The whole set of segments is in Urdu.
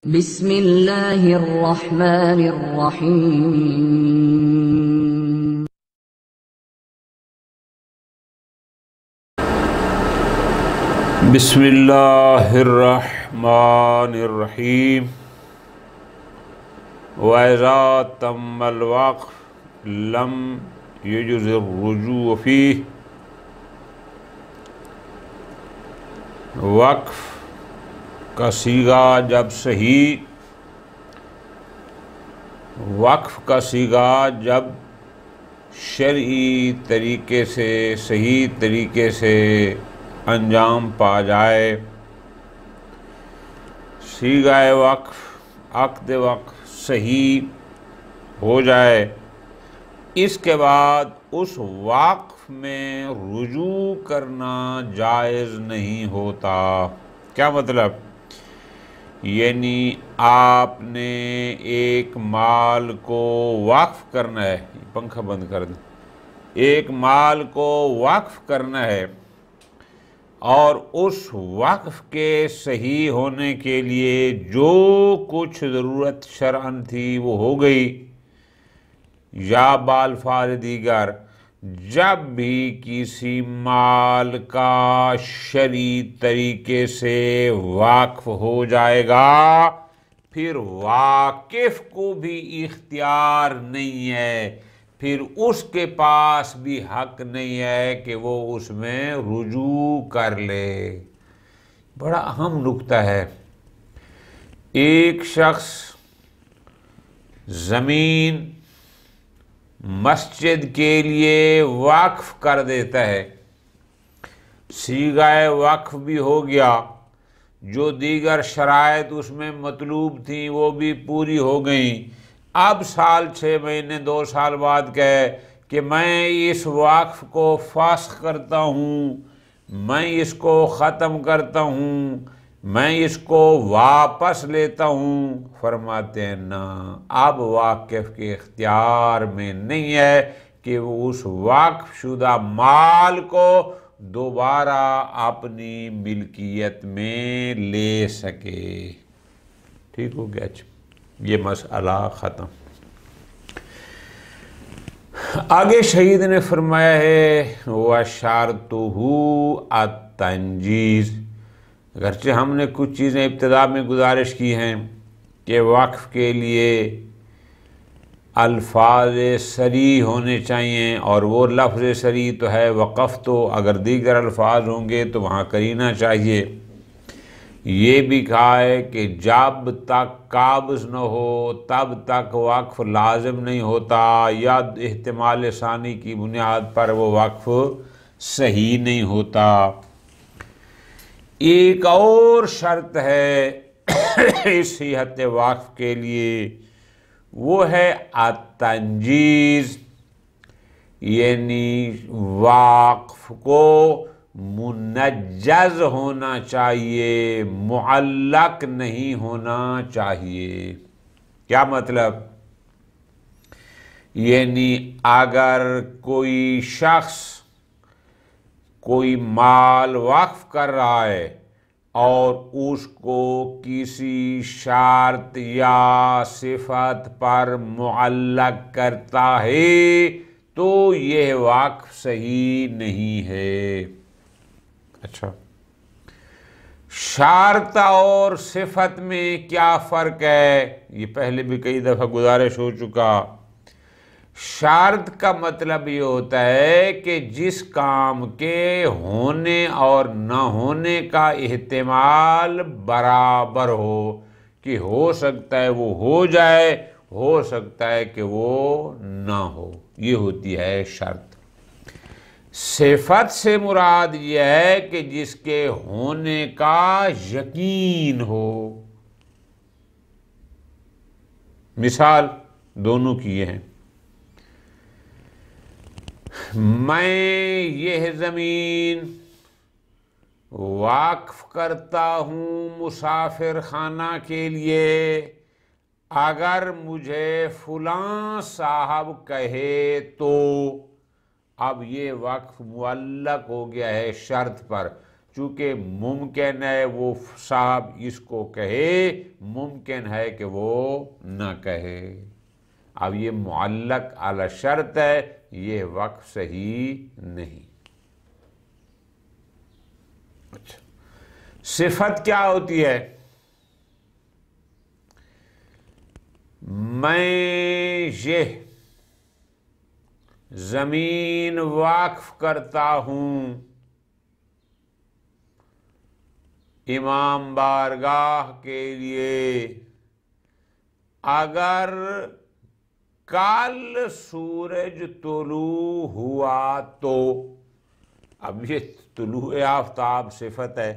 بسم اللہ الرحمن الرحیم بسم اللہ الرحمن الرحیم وَإِذَا تَمَّ الْوَقْفُ لَمْ يَجُزِ الرُّجُوعُ فِيهِ۔ وقف کا صیغہ جب شرعی طریقے سے صحیح طریقے سے انجام پا جائے، صیغہ وقف عقد وقف صحیح ہو جائے، اس کے بعد اس وقف میں رجوع کرنا جائز نہیں ہوتا۔ کیا مطلب؟ یعنی آپ نے ایک مال کو وقف کرنا ہے، پنکھا بند کر دیں، ایک مال کو وقف کرنا ہے اور اس وقف کے صحیح ہونے کے لیے جو کچھ ضرورت شرعاً تھی وہ ہو گئی، یا بالفاظ دیگر جب بھی کسی مال کا شرعی طریقے سے وقف ہو جائے گا، پھر واقف کو بھی اختیار نہیں ہے، پھر اس کے پاس بھی حق نہیں ہے کہ وہ اس میں رجوع کر لے۔ بڑا اہم نکتہ ہے۔ ایک شخص زمین مسجد کے لیے وقف کر دیتا ہے، صیغہ وقف بھی ہو گیا، جو دیگر شرائط اس میں مطلوب تھیں وہ بھی پوری ہو گئیں۔ اب سال 6 مہینے 2 سال بعد کہے کہ میں اس وقف کو فاسخ کرتا ہوں، میں اس کو ختم کرتا ہوں، میں اس کو واپس لیتا ہوں، فرماتے ہیں نا، اب واقف کے اختیار میں نہیں ہے کہ وہ اس وقف شدہ مال کو دوبارہ اپنی ملکیت میں لے سکے۔ ٹھیک ہو گیا؟ یہ مسئلہ ختم۔ آگے شہید نے فرمایا ہے وَشَرْطُهُ التَّنْجِیزُ۔ اگرچہ ہم نے کچھ چیزیں ابتدا میں گزارش کی ہیں کہ وقف کے لیے الفاظ صریح ہونے چاہیے، اور وہ لفظ صریح تو ہے وقف، تو اگر دیگر الفاظ ہوں گے تو وہاں قرینہ چاہیے۔ یہ بھی کہا ہے کہ جب تک قابض نہ ہو تب تک وقف لازم نہیں ہوتا، یا احتمال ثانی کی بنیاد پر وہ وقف صحیح نہیں ہوتا۔ ایک اور شرط ہے صحت وقف کے لیے، وہ ہے التنجیز، یعنی وقف کو منجز ہونا چاہیے، معلق نہیں ہونا چاہیے۔ کیا مطلب؟ یعنی اگر کوئی شخص کوئی مال وقف کر رہا ہے اور اس کو کسی شرط یا صفت پر معلق کرتا ہے تو یہ وقف صحیح نہیں ہے۔ اچھا، شرط اور صفت میں کیا فرق ہے؟ یہ پہلے بھی کئی دفعہ گزارش ہو چکا۔ شرط کا مطلب یہ ہوتا ہے کہ جس کام کے ہونے اور نہ ہونے کا احتمال برابر ہو، کہ ہو سکتا ہے وہ ہو جائے، ہو سکتا ہے کہ وہ نہ ہو، یہ ہوتی ہے شرط۔ صفت سے مراد یہ ہے کہ جس کے ہونے کا یقین ہو۔ مثال دونوں کی یہ ہیں، میں یہ زمین وقف کرتا ہوں مسافر خانہ کے لیے، اگر مجھے فلاں صاحب کہے تو۔ اب یہ وقف معلق ہو گیا ہے شرط پر، چونکہ ممکن ہے وہ صاحب اس کو کہے، ممکن ہے کہ وہ نہ کہے۔ اب یہ معلق علی شرط ہے، یہ وقف صحیح نہیں۔ اچھا، صفت کیا ہوتی ہے؟ میں یہ زمین وقف کرتا ہوں امام بارگاہ کے لیے، اگر کل سورج طلوع ہوا تو۔ اب یہ طلوع آفتاب صفت ہے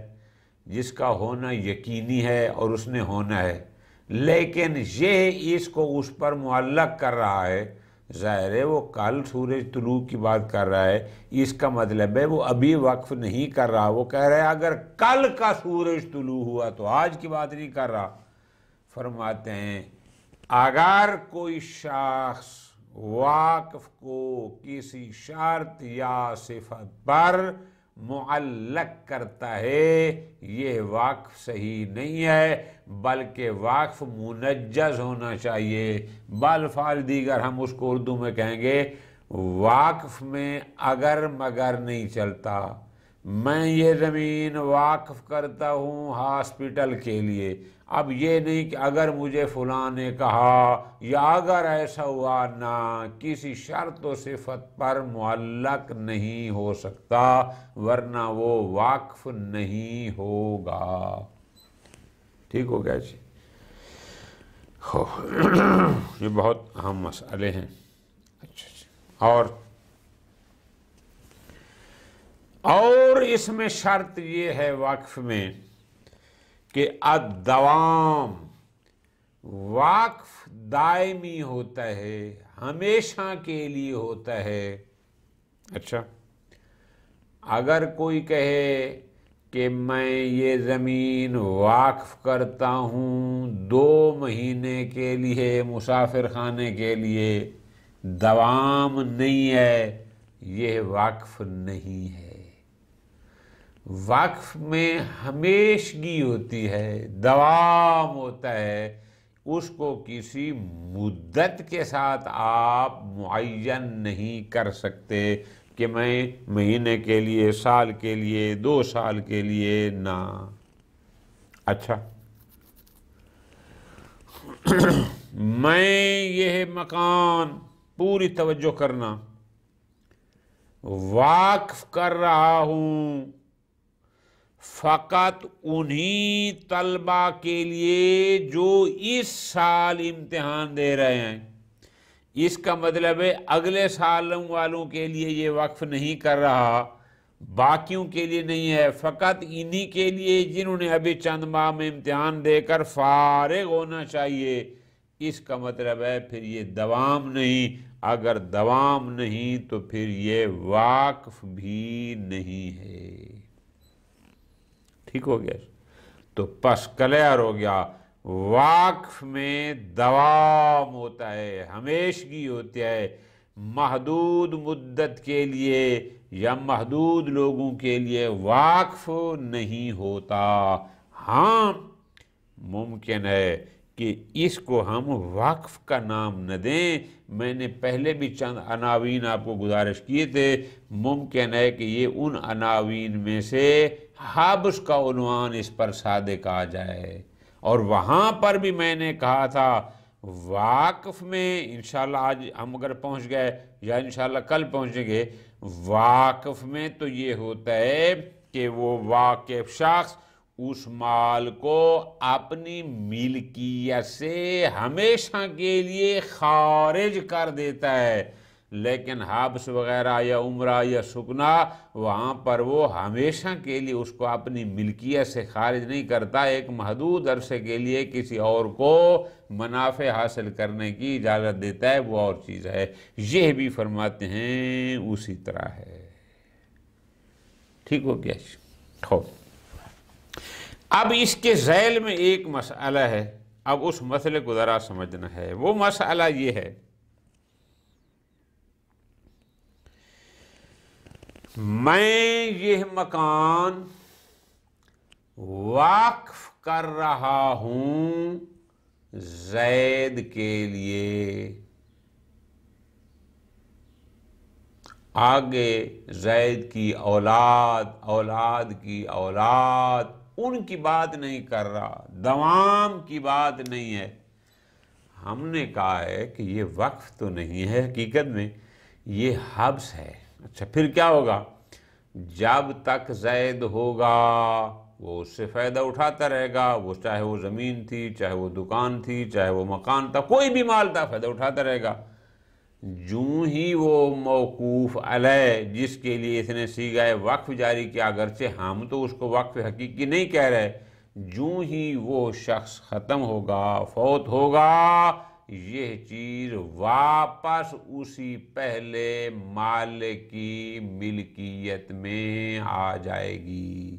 جس کا ہونا یقینی ہے اور اس نے ہونا ہے، لیکن یہ اس کو اس پر معلق کر رہا ہے۔ ظاہر ہے وہ کل سورج طلوع کی بات کر رہا ہے، اس کا مطلب ہے وہ ابھی وقف نہیں کر رہا، وہ کہہ رہا ہے اگر کل کا سورج طلوع ہوا تو، آج کی بات نہیں کر رہا۔ فرماتے ہیں اگر کوئی شخص واقف کو کسی شرط یا صفت پر معلق کرتا ہے، یہ واقف صحیح نہیں ہے، بلکہ واقف منجز ہونا چاہیے۔ بالفعل دیگر ہم اس کو اردو میں کہیں گے واقف میں اگر مگر نہیں چلتا۔ میں یہ زمین واقف کرتا ہوں ہاسپٹل کے لیے، اب یہ نہیں کہ اگر مجھے فلاں نے کہا یا اگر ایسا ہوا، نہ، کسی شرط و صفت پر معلق نہیں ہو سکتا، ورنہ وہ واقف نہیں ہوگا۔ ٹھیک ہو گیا جی؟ یہ بہت اہم مسئلے ہیں۔ اچھا، اور اس میں شرط یہ ہے وقف میں کہ الدوام، وقف دائمی ہوتا ہے، ہمیشہ کے لیے ہوتا ہے۔ اچھا، اگر کوئی کہے کہ میں یہ زمین وقف کرتا ہوں 2 مہینے کے لیے مسافر خانے کے لیے، دوام نہیں ہے، یہ وقف نہیں ہے۔ وقف میں ہمیشگی ہوتی ہے، دوام ہوتا ہے، اس کو کسی مدت کے ساتھ آپ معین نہیں کر سکتے کہ میں مہینے کے لیے، سال کے لیے، 2 سال کے لیے، نہ۔ اچھا، میں یہ مکان، پوری توجہ کرنا، واقف کر رہا ہوں فقط انہی طلبہ کے لیے جو اس سال امتحان دے رہے ہیں۔ اس کا مطلب ہے اگلے سال والوں کے لیے یہ وقف نہیں کر رہا، باقیوں کے لیے نہیں ہے، فقط انہی کے لیے جنہوں نے ابھی چند ماہ میں امتحان دے کر فارغ ہونا چاہیے۔ اس کا مطلب ہے پھر یہ دوام نہیں، اگر دوام نہیں تو پھر یہ واقف بھی نہیں ہے۔ ٹھیک ہو گیا؟ تو پس کلیئر ہو گیا، واقف میں دوام ہوتا ہے، ہمیشگی ہوتی ہے، محدود مدت کے لیے یا محدود لوگوں کے لیے واقف نہیں ہوتا۔ ہاں، ممکن ہے کہ اس کو ہم وقف کا نام نہ دیں۔ میں نے پہلے بھی چند عناوین آپ کو گزارش کیے تھے، ممکن ہے کہ یہ ان عناوین میں سے حبس کا عنوان اس پر صادق آ جائے، اور وہاں پر بھی میں نے کہا تھا واقف میں انشاءاللہ آج ہم اگر پہنچ گئے یا انشاءاللہ کل پہنچیں گے، واقف میں تو یہ ہوتا ہے کہ وہ واقف شخص اس مال کو اپنی ملکیت سے ہمیشہ کے لیے خارج کر دیتا ہے، لیکن حبس وغیرہ یا عمرہ یا سکنا، وہاں پر وہ ہمیشہ کے لیے اس کو اپنی ملکیت سے خارج نہیں کرتا، ایک محدود عرصے کے لیے کسی اور کو منافع حاصل کرنے کی اجازت دیتا ہے، وہ اور چیز ہے۔ یہ بھی فرماتے ہیں اسی طرح ہے۔ ٹھیک ہو گیا؟ خوب، اب اس کے ذیل میں ایک مسئلہ ہے، اب اس مسئلے کو ذرا سمجھنا ہے۔ وہ مسئلہ یہ ہے، میں یہ مکان وقف کر رہا ہوں زید کے لیے، آگے زید کی اولاد، اولاد کی اولاد، ان کی بات نہیں کر رہا، دوام کی بات نہیں ہے۔ ہم نے کہا ہے کہ یہ وقف تو نہیں ہے، حقیقت میں یہ حبس ہے۔ اچھا پھر کیا ہوگا؟ جب تک زید ہوگا وہ اس سے فائدہ اٹھاتا رہے گا، وہ چاہے وہ زمین تھی، چاہے وہ دکان تھی، چاہے وہ مکان تھا، کوئی بھی مال تھا، فائدہ اٹھاتا رہے گا۔ جوں ہی وہ موقوف علیہ جس کے لیے اس نے صیغہ وقف جاری کیا، اگرچہ ہم تو اس کو وقف حقیقی نہیں کہہ رہے، جوں ہی وہ شخص ختم ہوگا، فوت ہوگا، یہ چیز واپس اسی پہلے مالک کی ملکیت میں آ جائے گی،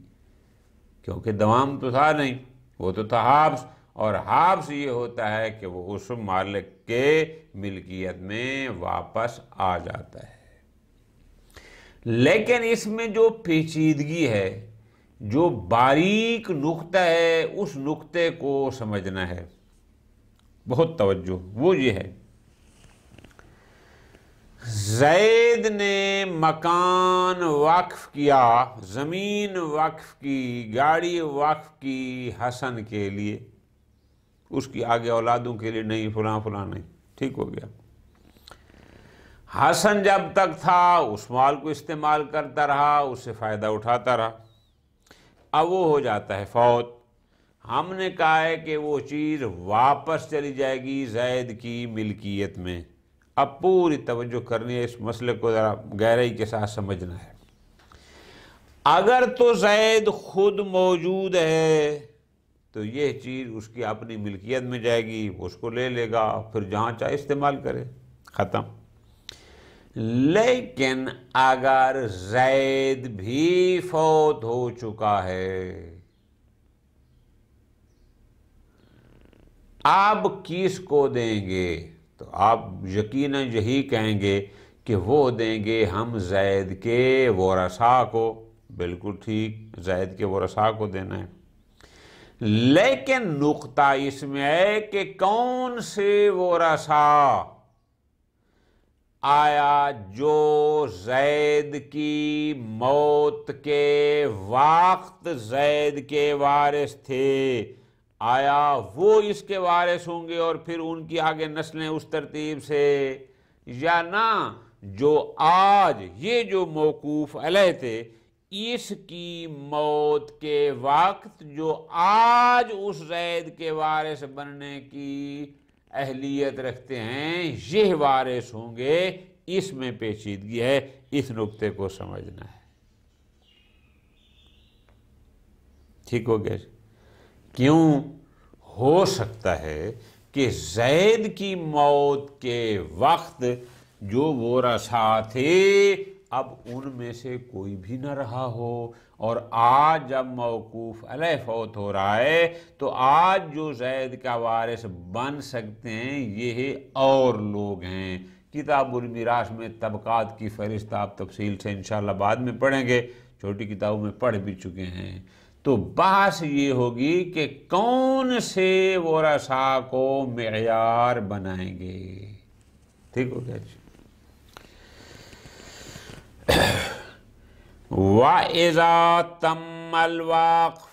کیونکہ دوام تو تھا نہیں، وہ تو تھا حابس، اور حابس یہ ہوتا ہے کہ وہ اس مالک کے ملکیت میں واپس آ جاتا ہے۔ لیکن اس میں جو پیچیدگی ہے، جو باریک نقطہ ہے، اس نقطے کو سمجھنا ہے، بہت توجہ، وہ یہ ہے، زید نے مکان وقف کیا، زمین وقف کی، گاڑی وقف کی حسن کے لیے، اس کی آگے اولادوں کے لیے نہیں، فلاں فلاں نہیں، ٹھیک ہو گیا۔ حسن جب تک تھا اس مال کو استعمال کرتا رہا، اس سے فائدہ اٹھاتا رہا، اب وہ ہو جاتا ہے فوت، ہم نے کہا ہے کہ وہ چیز واپس چلی جائے گی زید کی ملکیت میں۔ اب پوری توجہ کرنی ہے، اس مسئلے کو ذرا گہرائی کے ساتھ سمجھنا ہے۔ اگر تو زید خود موجود ہے تو یہ چیز اس کی اپنی ملکیت میں جائے گی، وہ اس کو لے لے گا، پھر جہاں چاہے استعمال کرے، ختم۔ لیکن اگر زید بھی فوت ہو چکا ہے، آپ کس کو دیں گے؟ تو آپ یقیناً یہی کہیں گے کہ وہ دیں گے ہم زید کے ورثاء کو، بالکل ٹھیک، زید کے ورثاء کو دینا ہے۔ لیکن نقطہ اس میں ہے کہ کون سے ورثاء؟ آیا جو زید کی موت کے وقت زید کے وارث تھے، آیا وہ اس کے وارث ہوں گے اور پھر ان کی آگے نسلیں اس ترتیب سے، یا نہ جو آج یہ جو موقوف علیہ تھے، اس کی موت کے وقت جو آج اس زید کے وارث بننے کی اہلیت رکھتے ہیں، یہ وارث ہوں گے۔ اس میں پیچیدگی ہے، اس نقطے کو سمجھنا ہے، ٹھیک ہو گیا؟ کیوں؟ ہو سکتا ہے کہ زید کی موت کے وقت جو ورثاء تھے اب ان میں سے کوئی بھی نہ رہا ہو، اور آج جب موقوف علیہ فوت ہو رہا ہے تو آج جو زید کا وارث بن سکتے ہیں یہ اور لوگ ہیں۔ کتاب المیراث میں طبقات کی فہرست آپ تفصیل سے انشاءاللہ بعد میں پڑھیں گے، چھوٹی کتابوں میں پڑھ بھی چکے ہیں۔ تو بحث یہ ہوگی کہ کون سے ورثاء کو معیار بنائیں گے، ٹھیک ہو گیا جی؟ وَإِذَا تَمَّ الْوَقْفُ،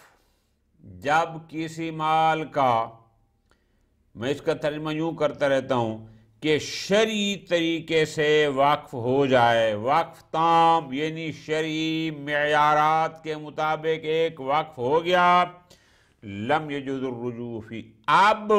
جب کسی مال کا، میں اس کا ترجمہ یوں کرتا رہتا ہوں کہ شرعی طریقے سے وقف ہو جائے، وقف تام یعنی شرعی معیارات کے مطابق ایک وقف ہو گیا، لم یجوز الرجوع فی، اب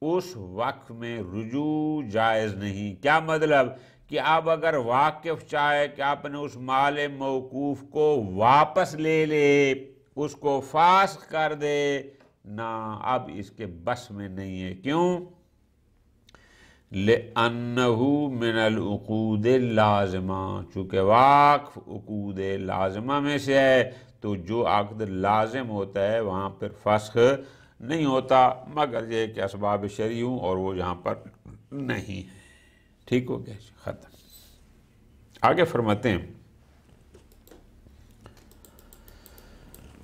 اس وقف میں رجوع جائز نہیں۔ کیا مطلب؟ کہ اب اگر واقف چاہے کہ آپ نے اس مال موقوف کو واپس لے لے، اس کو فاسخ کر دے، نہ، اب اس کے بس میں نہیں ہے۔ کیوں؟ لِأَنَّهُ مِنَ الْعُقُودِ اللَّازِمَةِ، چونکہ وقف عقود لازمہ میں سے ہے، تو جو عقد لازم ہوتا ہے وہاں پر فسخ نہیں ہوتا، مگر یہ کہ اسباب شرعی ہوں اور وہ یہاں پر نہیں ہے، ٹھیک ہو گیا، ختم۔ آگے فرماتے ہیں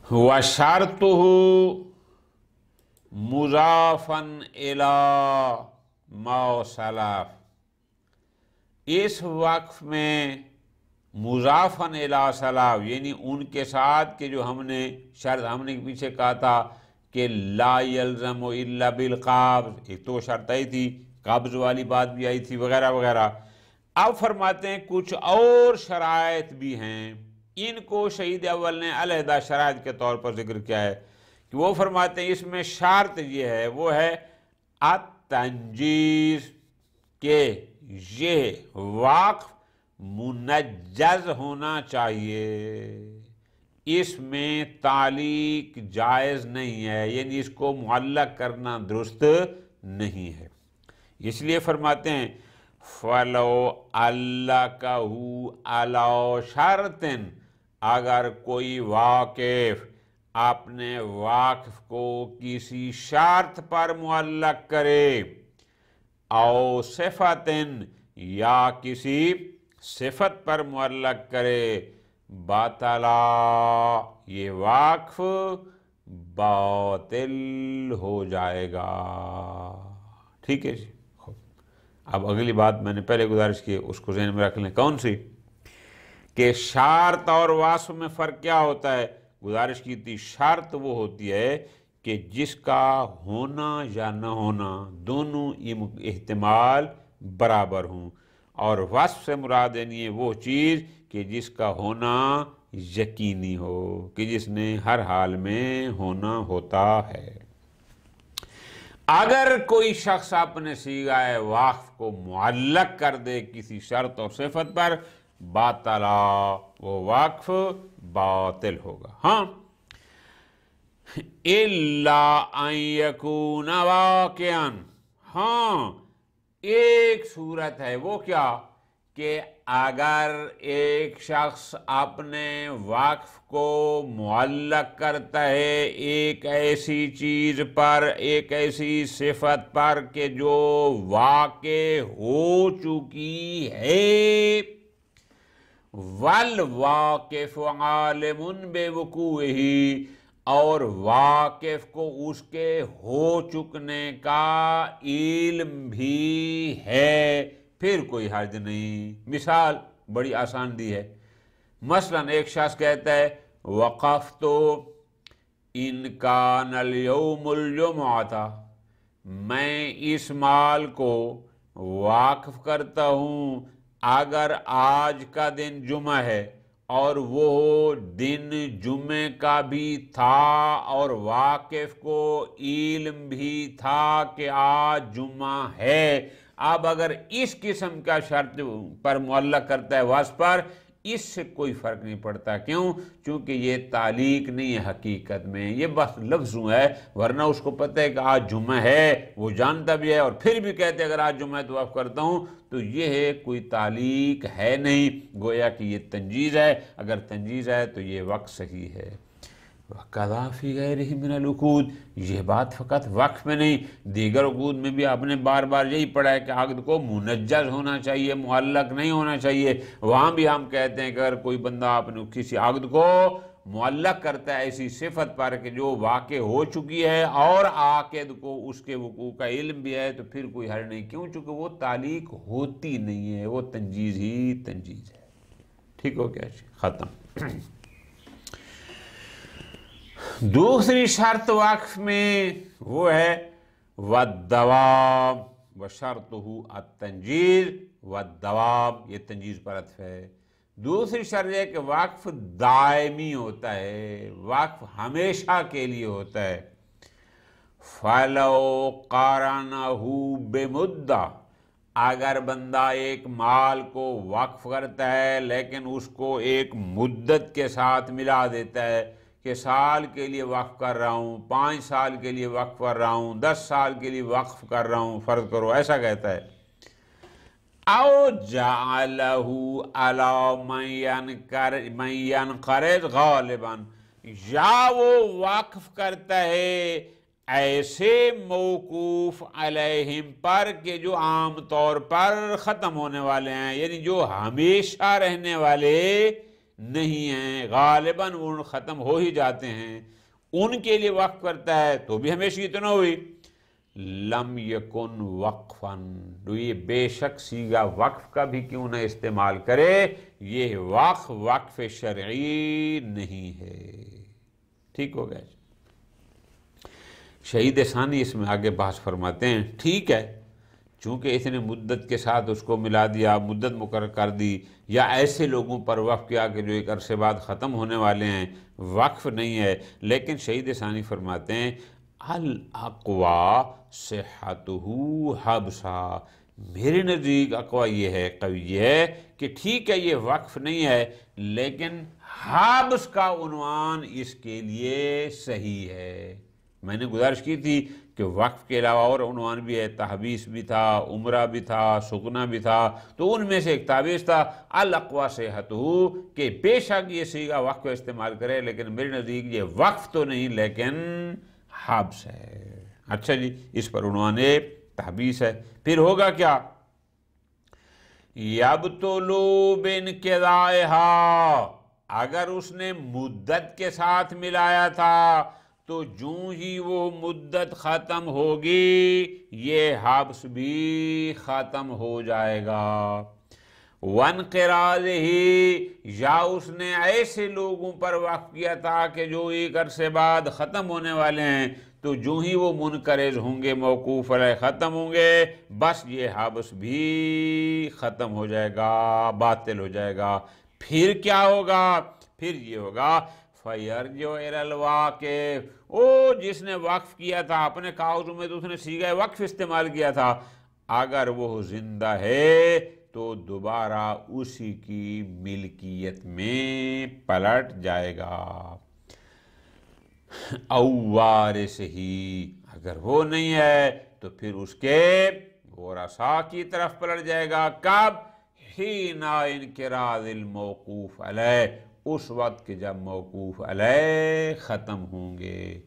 وشرطہ مضافن الی ما سلف، اس وقف میں مضافن الی سلف یعنی ان کے ساتھ کہ جو ہم نے شرط ہم نے پیچھے کہا تھا کہ لا یلزم الا بالقبض، ایک تو شرط آئی تھی، قبض والی بات بھی آئی تھی وغیرہ وغیرہ۔ اب فرماتے ہیں کچھ اور شرائط بھی ہیں، ان کو شہید اول نے علیحدہ شرائط کے طور پر ذکر کیا ہے کہ وہ فرماتے ہیں اس میں شرط یہ ہے، وہ ہے التنجیز، کہ یہ وقف منجز ہونا چاہیے، اس میں تعلیق جائز نہیں ہے، یعنی اس کو معلق کرنا درست نہیں ہے۔ اس لیے فرماتے ہیں فَلَوْ عَلَّقَهُ عَلَى شَرْطٍ، اگر کوئی واقف اپنے واقف کو کسی شرط پر معلق کرے، او صفتٍ یا کسی صفت پر معلق کرے، باطلا، یہ واقف باطل ہو جائے گا۔ ٹھیک ہے جی، اب اگلی بات میں نے پہلے گزارش کی اس کو ذہن میں رکھ لیں، کون سی؟ کہ شرط اور وصف میں فرق کیا ہوتا ہے؟ گزارش کی تھی شرط وہ ہوتی ہے کہ جس کا ہونا یا نہ ہونا دونوں احتمال برابر ہوں، اور وصف سے مراد ہے وہ چیز کہ جس کا ہونا یقینی ہو، کہ جس نے ہر حال میں ہونا ہوتا ہے۔ اگر کوئی شخص اپنے صیغہ وقف کو معلق کر دے کسی شرط اور صفت پر، باطلا، وہ وقف باطل ہوگا۔ ہاں، الا ان یکون واقعا، ہاں ایک صورت ہے، وہ کیا کہ اگر ایک شخص اپنے وقف کو معلق کرتا ہے ایک ایسی چیز پر، ایک ایسی صفت پر کہ جو واقع ہو چکی ہے، والواقف عالم بوقوعہ، اور واقف کو اس کے ہو چکنے کا علم بھی ہے، پھر کوئی حرج نہیں۔ مثال بڑی آسان دی ہے، مثلا ایک شخص کہتا ہے وقفت ان کان الیوم الجمعہ، میں اس مال کو واقف کرتا ہوں اگر آج کا دن جمعہ ہے، اور وہ دن جمعے کا بھی تھا اور واقف کو علم بھی تھا کہ آج جمعہ ہے۔ اب اگر اس قسم کا شرط پر معلق کرتا ہے وصف پر، اس سے کوئی فرق نہیں پڑتا، کیوں؟ چونکہ یہ تعلیق نہیں ہے حقیقت میں، یہ بس لفظوں ہے، ورنہ اس کو پتہ ہے کہ آج جمعہ ہے، وہ جانتا بھی ہے، اور پھر بھی کہتے ہیں اگر آج جمعہ ہے تو وقف کرتا ہوں، تو یہ ہے کوئی تعلیق ہے نہیں، گویا کہ یہ تنجیز ہے۔ اگر تنجیز ہے تو یہ وقف صحیح ہے۔ وَقَضَى فِي غَيْرِهِ مِنَ الْعُقُودِ، یہ بات فقط وقف میں نہیں، دیگر عقود میں بھی آپ نے بار بار یہی پڑھا ہے کہ عقد کو منجز ہونا چاہیے، معلق نہیں ہونا چاہیے۔ وہاں بھی ہم کہتے ہیں کہ اگر کوئی بندہ اپنے کسی عقد کو معلق کرتا ہے ایسی صفت پر کہ جو واقع ہو چکی ہے اور عاقد کو اس کے وقوع کا علم بھی ہے، تو پھر کوئی حرج نہیں، کیوں؟ چونکہ وہ تعلیق ہوتی نہیں ہے، وہ تنجیز ہی تنجیز ہے۔ ٹھیک ہو گیا جی، ختم۔ دوسری شرط وقف میں وہ ہے والدوام، وشرطہ التنجیز والدوام، یہ تنجیز پر عطف ہے۔ دوسری شرط ہے کہ وقف دائمی ہوتا ہے، وقف ہمیشہ کے لیے ہوتا ہے۔ فَلَوْ قَارَنَهُ بِمُدَّةٍ، اگر بندہ ایک مال کو وقف کرتا ہے لیکن اس کو ایک مدت کے ساتھ ملا دیتا ہے کہ سال کے لیے وقف کر رہا ہوں، 5 سال کے لیے وقف کر رہا ہوں، 10 سال کے لیے وقف کر رہا ہوں، فرض کرو ایسا کہتا ہے، او جعلہ علی من ینقرض غالبا، یا وہ وقف کرتا ہے ایسے موقوف علیہم پر کہ جو عام طور پر ختم ہونے والے ہیں، یعنی جو ہمیشہ رہنے والے نہیں ہیں، غالباً وہ ختم ہو ہی جاتے ہیں، ان کے لیے وقف کرتا ہے تو بھی ہمیشہ تو نہ ہوئی۔ لم یکن وقفاً، تو یہ بے شک صیغہ وقف کا بھی کیوں نہ استعمال کرے، یہ وقف شرعی نہیں ہے۔ ٹھیک ہو گیا؟ شہید ثانی اس میں آگے بحث فرماتے ہیں، ٹھیک ہے چونکہ اس نے مدت کے ساتھ اس کو ملا دیا، مدت مقرر کر دی، یا ایسے لوگوں پر وقف کیا کہ جو ایک عرصے بعد ختم ہونے والے ہیں، وقف نہیں ہے، لیکن شہید ثانی فرماتے ہیں الاقوا صحتہ حبسا، میرے نزدیک اقوا یہ ہے، قوی یہ ہے کہ ٹھیک ہے یہ وقف نہیں ہے لیکن حبس کا عنوان اس کے لیے صحیح ہے۔ میں نے گزارش کی تھی کہ وقف کے علاوہ اور عنوان بھی ہے، تحبیس بھی تھا، عمرہ بھی تھا، سکنا بھی تھا، تو ان میں سے ایک تحبیس تھا الاقوا صحتہ، کہ بے شک یہ صیغہ وقف کو استعمال کرے لیکن میرے نزدیک یہ وقف تو نہیں لیکن حبس ہے۔ اچھا جی، اس پر عنوان تحبیس ہے۔ پھر ہوگا کیا؟ یبطلو بانقضائہا، اگر اس نے مدت کے ساتھ ملایا تھا تو جوں ہی وہ مدت ختم ہوگی یہ حبس بھی ختم ہو جائے گا۔ وانقراضہ، یا اس نے ایسے لوگوں پر وقف کیا تھا کہ جو ایک عرصے بعد ختم ہونے والے ہیں، تو جو ہی وہ منقرض ہوں گے، موقوف علیہ ختم ہوں گے، بس یہ حبس بھی ختم ہو جائے گا، باطل ہو جائے گا۔ پھر کیا ہوگا؟ پھر یہ ہوگا فَيَرْجِعُ إِلَى الْوَاقِفِ، جس نے وقف کیا تھا اپنے کاغذوں میں تو اس نے صیغہ وقف استعمال کیا تھا، اگر وہ زندہ ہے تو دوبارہ اسی کی ملکیت میں پلٹ جائے گا۔ او وارث ہی، اگر وہ نہیں ہے تو پھر اس کے ورثاء کی طرف پلٹ جائے گا۔ کب؟ حین انقراض الموقوف علیہ، اس وقت کہ جب موقوف علیہ ختم ہوں گے۔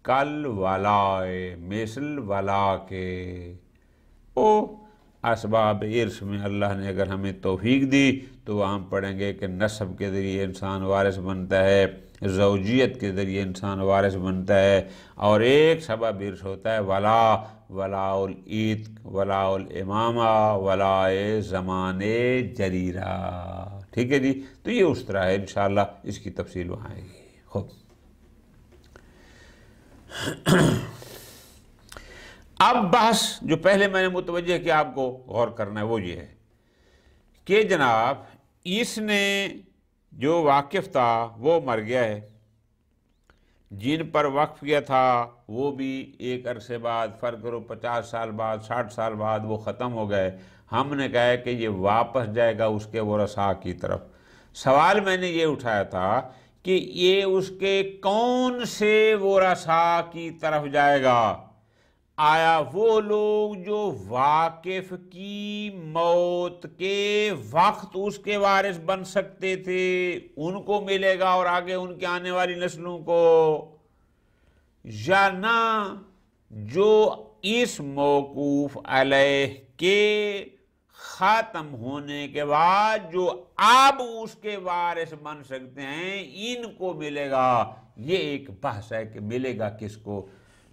کل ولائے، مثل ولا کے۔ اسباب ارث میں اللہ نے اگر ہمیں توفیق دی تو وہ ہم پڑھیں گے کہ نسب کے ذریعے انسان وارث بنتا ہے، زوجیت کے ذریعے انسان وارث بنتا ہے، اور ایک سبب ارث ہوتا ہے ولا العتق، ولا الامامہ، ولا زمان جریرہ۔ ٹھیک ہے جی، تو یہ اس طرح ہے، انشاءاللہ اس کی تفصیل وہاں آئے گی۔ خوب، اب بحث جو پہلے میں نے متوجہ کیا آپ کو غور کرنا ہے وہ یہ ہے کہ جناب اس نے جو واقف تھا وہ مر گیا ہے، جن پر وقف کیا تھا وہ بھی ایک عرصے بعد، فرض کرو 50 سال بعد، 60 سال بعد وہ ختم ہو گئے۔ ہم نے کہا ہے کہ یہ واپس جائے گا اس کے ورثاء کی طرف۔ سوال میں نے یہ اٹھایا تھا کہ یہ اس کے کون سے ورثاء کی طرف جائے گا؟ آیا وہ لوگ جو واقف کی موت کے وقت اس کے وارث بن سکتے تھے ان کو ملے گا اور آگے ان کے آنے والی نسلوں کو، یا نہ جو اس موقوف علیہ کے ختم ہونے کے بعد جو اب اس کے وارث بن سکتے ہیں ان کو ملے گا؟ یہ ایک بحث ہے کہ ملے گا کس کو۔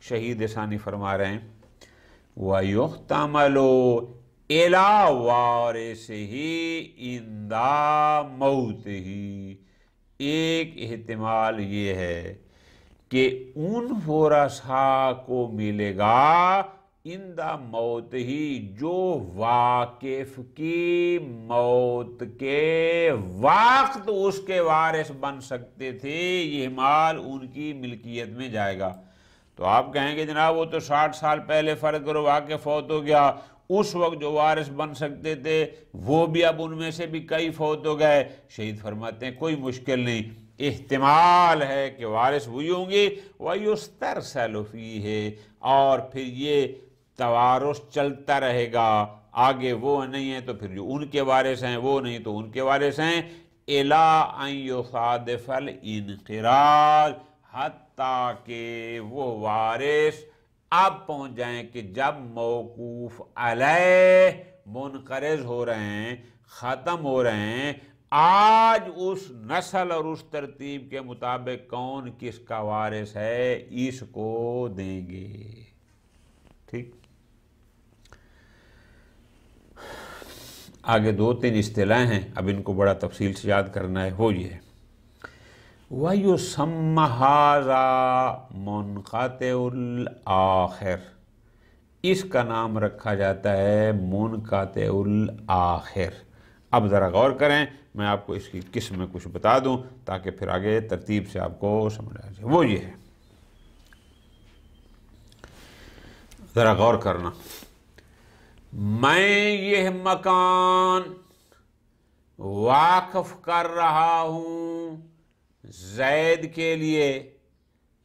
شہید ثانی فرما رہے ہیں وَيُحْتَمَلُ إِلَى وَارِثِهِ عِنْدَ مَوْتِهِ، ایک احتمال یہ ہے کہ ان ورثاء کو ملے گا عند موت ہی جو واقف کی موت کے وقت اس کے وارث بن سکتے تھے، یہ مال ان کی ملکیت میں جائے گا۔ تو آپ کہیں گے جناب وہ تو 60 سال پہلے فرض کرو واقع فوت ہو گیا، اس وقت جو وارث بن سکتے تھے وہ بھی اب ان میں سے بھی کئی فوت ہو گئے۔ شہید فرماتے ہیں کوئی مشکل نہیں، احتمال ہے کہ وارث وہی ہوں گے، وَيُسْتَرْسَلُ فِيهِ، اور پھر یہ توارث چلتا رہے گا، آگے وہ نہیں ہیں تو پھر جو ان کے وارث ہیں وہ نہیں تو ان کے وارث ہیں، إِلَىٰ أَن يُصَادِفَ الْإِنْقِرَاض، حتیٰ کہ وہ وارث اب پہنچ جائیں کہ جب موقوف علیہ منقرض ہو رہے ہیں، ختم ہو رہے ہیں، آج اس نسل اور اس ترتیب کے مطابق کون کس کا وارث ہے اس کو دیں گے. ٹھیک. آگے 2-3 اصطلاح ہیں، اب ان کو بڑا تفصیل سے یاد کرنا ہے. وہ یہ ہے وَيُسَمَّ هَذَا مُنْقَطِعُ الْآخِرِ، اس کا نام رکھا جاتا ہے منقطع الآخر. اب ذرا غور کریں، میں آپ کو اس کی قسم میں کچھ بتا دوں تاکہ پھر آگے ترتیب سے آپ کو سمجھ آ جائے. وہ یہ ہے، ذرا غور کرنا. میں یہ مکان واقف کر رہا ہوں زید کے لیے،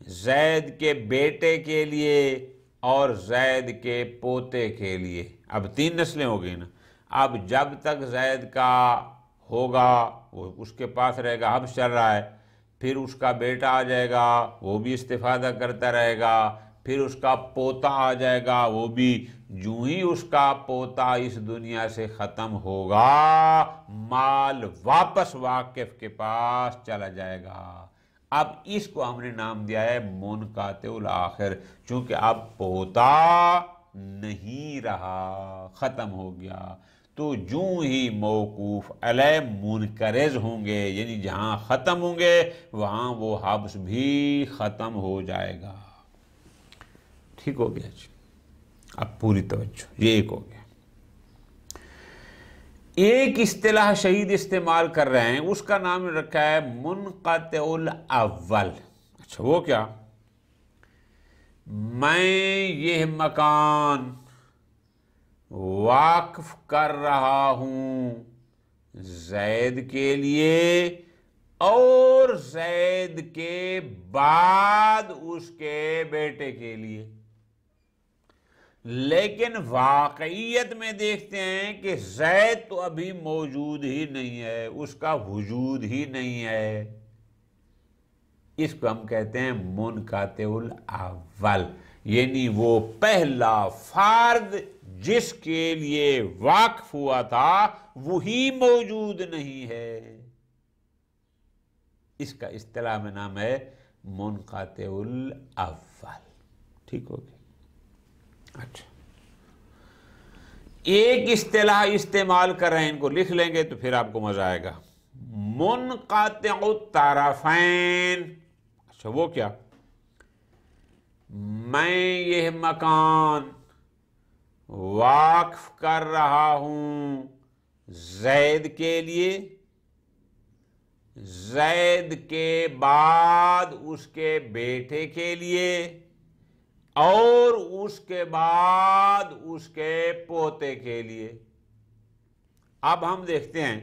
زید کے بیٹے کے لیے اور زید کے پوتے کے لیے. اب 3 نسلیں ہو گئی نا. اب جب تک زید کا ہوگا وہ اس کے پاس رہے گا، حبس چل رہا ہے، پھر اس کا بیٹا آ جائے گا وہ بھی استفادہ کرتا رہے گا، پھر اس کا پوتا آ جائے گا وہ بھی. جو ہی اس کا پوتا اس دنیا سے ختم ہوگا مال واپس واقف کے پاس چلا جائے گا. اب اس کو ہم نے نام دیا ہے منقطع الآخر، چونکہ اب پوتا نہیں رہا، ختم ہو گیا. تو جو ہی موقوف علیہ منقرض ہوں گے، یعنی جہاں ختم ہوں گے وہاں وہ حبس بھی ختم ہو جائے گا. ٹھیک ہو گیا جی. اب پوری توجہ، یہ ایک ہو گیا. ایک اصطلاح شہید استعمال کر رہے ہیں، اس کا نام رکھا ہے منقطع الاول. اچھا وہ کیا؟ میں یہ مکان واقف کر رہا ہوں زید کے لیے اور زید کے بعد اس کے بیٹے کے لیے. لیکن واقعیت میں دیکھتے ہیں کہ زید تو ابھی موجود ہی نہیں ہے، اس کا وجود ہی نہیں ہے. اس کو ہم کہتے ہیں منقطع الاول، یعنی وہ پہلا فرد جس کے لیے واقف ہوا تھا وہی موجود نہیں ہے. اس کا اصطلاح میں نام ہے منقطع الاول. ٹھیک ہوگی. اچھا ایک اصطلاح استعمال کر رہے ہیں، ان کو لکھ لیں گے تو پھر آپ کو مزہ آئے گا. منقطع الطرفین. اچھا وہ کیا؟ میں یہ مکان واقف کر رہا ہوں زید کے لیے، زید کے بعد اس کے بیٹے کے لیے اور اس کے بعد اس کے پوتے کے لیے. اب ہم دیکھتے ہیں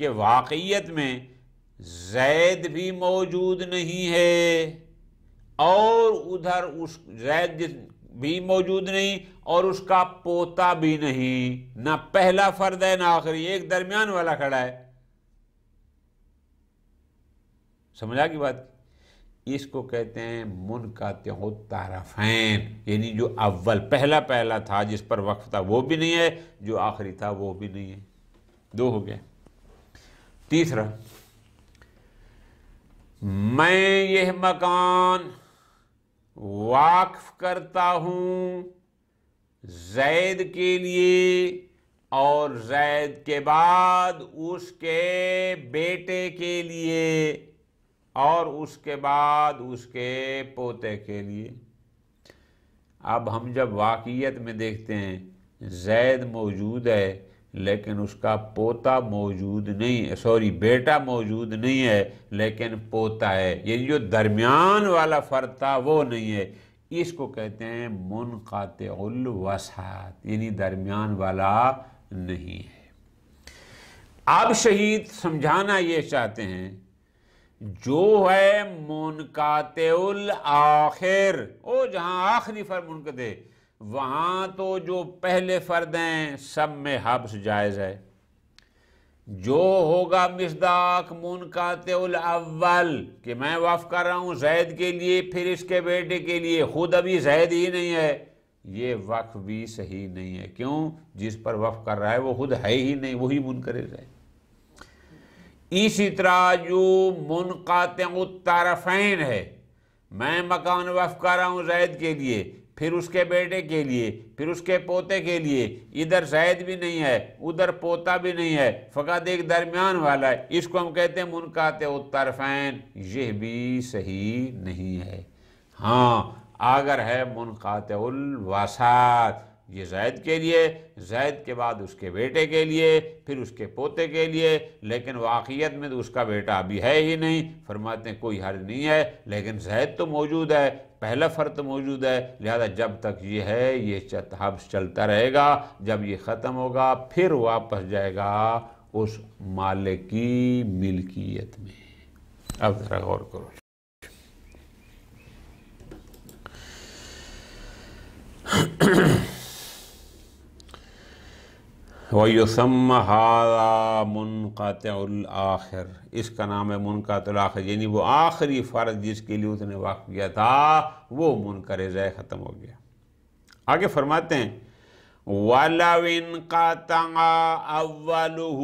کہ واقعیت میں زید بھی موجود نہیں ہے اور ادھر اس زید بھی موجود نہیں اور اس کا پوتا بھی نہیں. نہ پہلا فرد ہے نہ آخری، ایک درمیان والا کھڑا ہے. سمجھا کی بات؟ اس کو کہتے ہیں منقطع الطرفین، یعنی جو اول پہلا تھا جس پر وقف تھا وہ بھی نہیں ہے، جو آخری تھا وہ بھی نہیں ہے. 2 ہو گئے. تیسرا، میں یہ مکان واقف کرتا ہوں زید کے لیے اور زید کے بعد اس کے بیٹے کے لیے اور اس کے بعد اس کے پوتے کے لیے. اب ہم جب واقعیت میں دیکھتے ہیں زید موجود ہے لیکن اس کا پوتا موجود نہیں ہے، بیٹا موجود نہیں ہے لیکن پوتا ہے، یعنی جو درمیان والا فرد تھا وہ نہیں ہے. اس کو کہتے ہیں منقطع الوسط، یعنی درمیان والا نہیں ہے. اب شہید سمجھانا یہ چاہتے ہیں جو ہے منقطع الآخر، جہاں آخری فرد منقطع، وہاں تو جو پہلے فرد ہیں سب میں حبس جائز ہے. جو ہوگا مصداق منقطع الاول کہ میں وقف کر رہا ہوں زید کے لیے پھر اس کے بیٹے کے لیے، خود ابھی زید ہی نہیں ہے، یہ وقف بھی صحیح نہیں ہے. کیوں؟ جس پر وقف کر رہا ہے وہ خود ہے ہی نہیں، وہی منقرض ہے. اسی طرح جو منقطع الطرفین ہے، میں مکان وقف کر رہا ہوں زید کے لیے، پھر اس کے بیٹے کے لیے، پھر اس کے پوتے کے لیے، ادھر زید بھی نہیں ہے ادھر پوتا بھی نہیں ہے، فقط ایک درمیان والا ہے، اس کو ہم کہتے ہیں منقطع الطرفین، یہ بھی صحیح نہیں ہے۔ ہاں اگر ہے منقطع الوسط، یہ زید کے لیے، زید کے بعد اس کے بیٹے کے لیے، پھر اس کے پوتے کے لیے، لیکن واقعیت میں تو اس کا بیٹا ابھی ہے ہی نہیں، فرماتے ہیں کوئی حرج نہیں ہے، لیکن زید تو موجود ہے، پہلا فرد موجود ہے، لہذا جب تک یہ ہے یہ حبس چلتا رہے گا، جب یہ ختم ہوگا پھر واپس جائے گا اس مالک کی ملکیت میں۔ اب ذرا غور کرو۔ وَيُسَمَّ هَذَا مُنْقَطِعُ الْآخِرِ، اس کا نام ہے منقطع الآخر، یعنی وہ آخری فرض جس کے لیے اس نے وقف کیا تھا وہ منکر ضائع ختم ہو گیا۔ آگے فرماتے ہیں وَلَوْ انْقَطَعَ أَوَّلُهُ،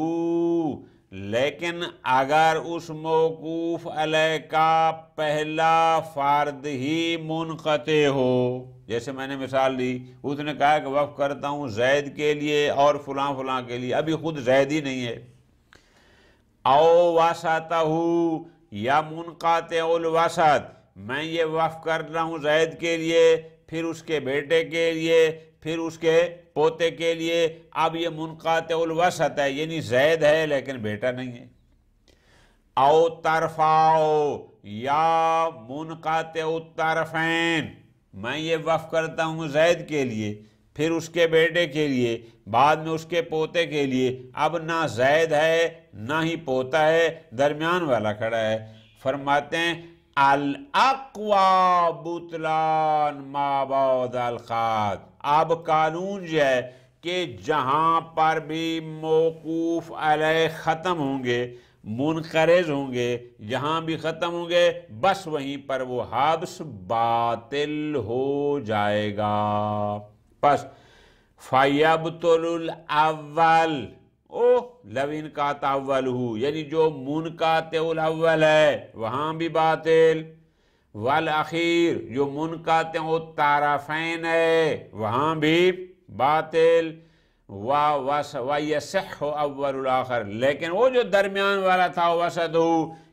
لیکن اگر اس موقوف علیہ کا پہلا فرد ہی منقطع ہو، جیسے میں نے مثال دی، اس نے کہا کہ وقف کرتا ہوں زید کے لیے اور فلاں فلاں کے لیے، ابھی خود زید ہی نہیں ہے، او وسطہ، یا منقطع الوسط، میں یہ وقف کر رہا ہوں زید کے لیے، پھر اس کے بیٹے کے لیے، پھر اس کے پوتے کے لیے، اب یہ منقطع الوسط ہے، یعنی زید ہے لیکن بیٹا نہیں ہے۔ او طرفاؤ، یا منقطع الطرفین، میں یہ وقف کرتا ہوں زید کے لیے، پھر اس کے بیٹے کے لیے، بعد میں اس کے پوتے کے لیے، اب نہ زید ہے نہ ہی پوتا ہے، درمیان والا کھڑا ہے، فرماتے ہیں الاقوى بطلان ما بعد القطع، اب قانون یہ ہے کہ جہاں پر بھی موقوف علیہ ختم ہوں گے، منقرض ہوں گے، جہاں بھی ختم ہوں گے، بس وہیں پر وہ حبس باطل ہو جائے گا۔ پس فَيَبْطُلُ الْأَوَّلُ، لَوْ انْقَطَعَ أَوَّلُهُ، یعنی جو منقطع الاول ہے وہاں بھی باطل، والأخیر جو منقطع الطرفین ہے وہاں بھی باطل، وَيَصِحُّ أَوَّلُ الْآخَرِ، لیکن وہ جو درمیان والا تھا وسط ہو،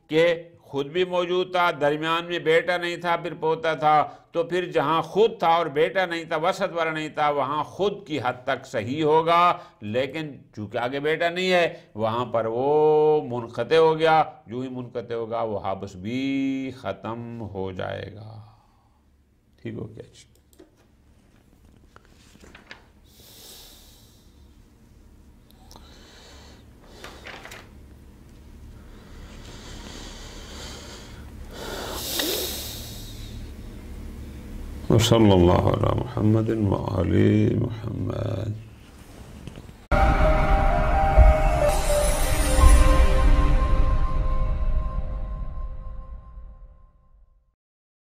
کہ خود بھی موجود تھا، درمیان میں بیٹا نہیں تھا پھر پوتا تھا، تو پھر جہاں خود تھا اور بیٹا نہیں تھا، وسط والا نہیں تھا، وہاں خود کی حد تک صحیح ہوگا، لیکن چونکہ آگے بیٹا نہیں ہے وہاں پر وہ منقطع ہو گیا، جو ہی منقطع ہوگا وہ حبس بھی ختم ہو جائے گا۔ ٹھیک ہو گیا؟ وصلی اللہ علی محمد وآل محمد۔